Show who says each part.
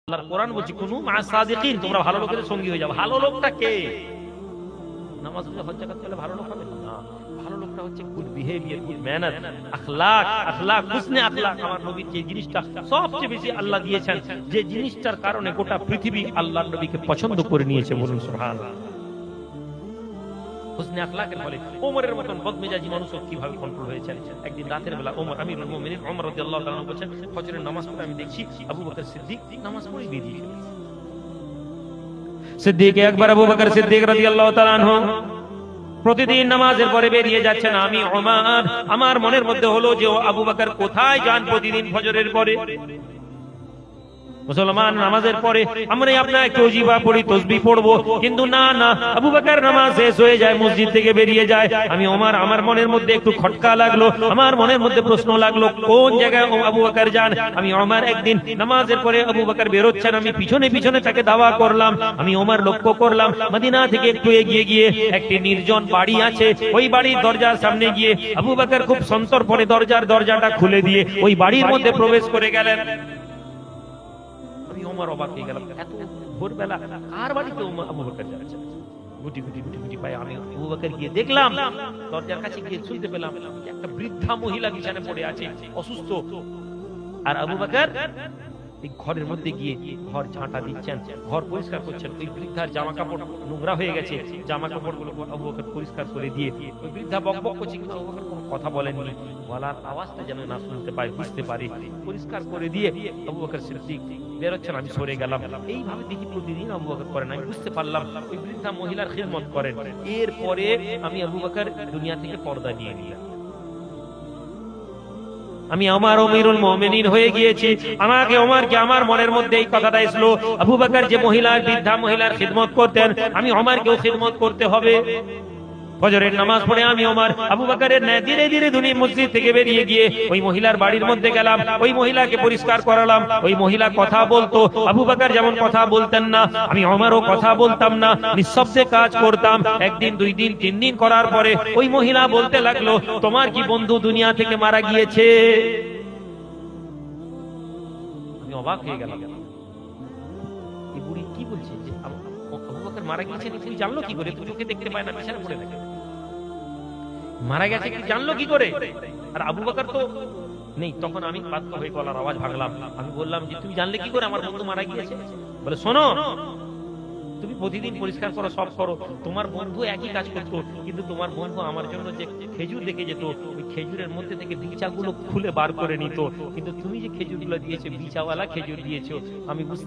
Speaker 1: আল্লাহর কোরআন বলছে কুনু মা সাদিকিন, তোমরা ভালো লোকের সঙ্গী হয়ে যাও। ভালো লোকটা কে? নামাজ রোজা হজ যাকাত করলে ভালো লোক হবে না। ভালো লোকটা হচ্ছে গুড বিহেভিয়ার, গুড ম্যানার, আখলাক, হুসনে আখলাক। আমার নবীর যে জিনিসটা সবচেয়ে বেশি আল্লাহ দিয়েছেন, যে জিনিসটার কারণে গোটা পৃথিবী আল্লাহর নবীকে পছন্দ করে নিয়েছে, বলুন সুবহানাল্লাহ। হুসনে আখলাকের ফলে ওমরের মতন বদমেজাজি মানুষ কিভাবে কন্ট্রোল হয়েছে। একদিন রাতের বেলা ওমর আমিরুল মুমিনিন ওমর রাদিয়াল্লাহু তাআলা বলেন, ফজরের নামাজ পড়ে আমি দেখছি আবু বকর সিদ্দিক নামাজ পড়ে বেরিয়ে গেল। সিদ্দিক আকবর আবু বকর সিদ্দিক রাদিয়াল্লাহু তাআলা আনহু প্রতিদিন নামাজের পরে বেরিয়ে যাচ্ছেন। আমি ওমর, আমার মনের মধ্যে হলো যে আবু বকর কোথায় যান প্রতিদিন ফজরের পরে। মুসলমান নামাজের পরে আমরা আপনার একটু ওজিফা পড়ি, তাসবিহ পড়বো, কিন্তু না, আবু বকর নামাজ শেষ হয়ে যায়, মসজিদ থেকে বেরিয়ে যায়। আমি ওমর, আমার মনের মধ্যে একটু খটকা লাগলো, আমার মনের মধ্যে প্রশ্ন লাগলো কোন জায়গায় আবু বকর যান। আমি ওমর একদিন নামাজের পরে আবু বকর বেরোচ্ছেন, আমি পিছনে পিছনে তাকে দাওয়া করলাম। আমি ওমর লক্ষ্য করলাম মদিনা থেকে একটু এগিয়ে গিয়ে একটি নির্জন বাড়ি আছে, ওই বাড়ির দরজার সামনে গিয়ে আবু বকর খুব সন্তর্পণে দরজাটা খুলে দিয়ে ওই বাড়ির মধ্যে প্রবেশ করে গেলেন। ওমর অবাক হয়ে গেলাম, এত ভোরবেলা কার বাড়িতে আবু বকর যাচ্ছে? গুটি গুটি পায়ে আমি আবু বকর গিয়ে দেখলাম, দরজার কাছে গিয়ে শুনতে পেলাম একটা বৃদ্ধা মহিলা বিছানায় পড়ে আছে, অসুস্থ। আর আবু বকর এই ঘরের মধ্যে গিয়ে ঘর ঝাঁটা দিচ্ছেন, ঘর পরিষ্কার করছেন। ওই বৃদ্ধার জামা কাপড় নোংরা হয়ে গেছে, জামা কাপড়গুলো আবু বকর পরিষ্কার করে দিয়ে ওই বৃদ্ধা বকবক করছে, কিন্তু আবু বকর কোনো কথা বলেননি, গলার আওয়াজটা যেন না শুনতে পায়, বুঝতে পারে। পরিষ্কার করে দিয়ে আবু বকর সিদ্দিক বেরোচ্ছেন, আমি সরে গেলাম। এইভাবে দেখি প্রতিদিন আবু বকর করেন। আমি বুঝতে পারলাম ওই বৃদ্ধা মহিলার খিদমত করেন। এরপরে আমি আবু বকর দুনিয়া থেকে পর্দা নিয়ে নিলাম। আমি আমার আমিরুল মুমিনিন হয়ে গিয়েছি। ওমরকে আমার মনের মধ্যে এই কথাটা এসলো, আবু বকর যে মহিলার, বৃদ্ধা মহিলার খিদমত করতেন, আমি ওমরকেও খিদমত করতে হবে। ফজরের নামাজ পড়ে আমি ওমর আবু বকরের ন্যায় ধীরে ধীরে মসজিদ থেকে বেরিয়ে গিয়ে ওই মহিলার বাড়ির মধ্যে গেলাম, ওই মহিলাকে পরিষ্কার করালাম। ওই মহিলা কথা বলতো, আবু বকর যেমন কথা বলতেন না, আমি ওমরও কথা বলতাম না, নিঃশব্দে কাজ করতাম। একদিন, 2 দিন, 3 দিন করার পরে ওই মহিলা বলতে লাগলো, তোমার কি বন্ধু দুনিয়া থেকে মারা গিয়েছে? আমি অবাক হয়ে গেলাম, এই বুড়ি কি বলছে যে আবু বকর মারা গিয়েছে? তুমি জানলো কি করে? তুমি চোখে দেখতে পায় না, বিছানা পড়ে থাকে, মারা গেছে কি জানলো কি করে? আর আবু বকর তো নেই। তখন আমি বাধ্য হয়ে গলার আওয়াজ ভাঙলাম। আমি বললাম যে তুমি জানলে কি করে আমার বন্ধু মারা গিয়েছে? বলে, শোনো, তুমি প্রতিদিন পরিষ্কার করো, সব করো, তোমার বন্ধু একই কাজ করতো, কিন্তু তোমার বন্ধু আমার জন্য যে খেজুর দেখে যেত, ওই খেজুরের মধ্যে থেকে বিচাগুলো খুলে বার করে নিত, কিন্তু তুমি যে খেজুরগুলো দিয়েছো বিচাওয়ালা খেজুর দিয়েছো। আমি বুঝতে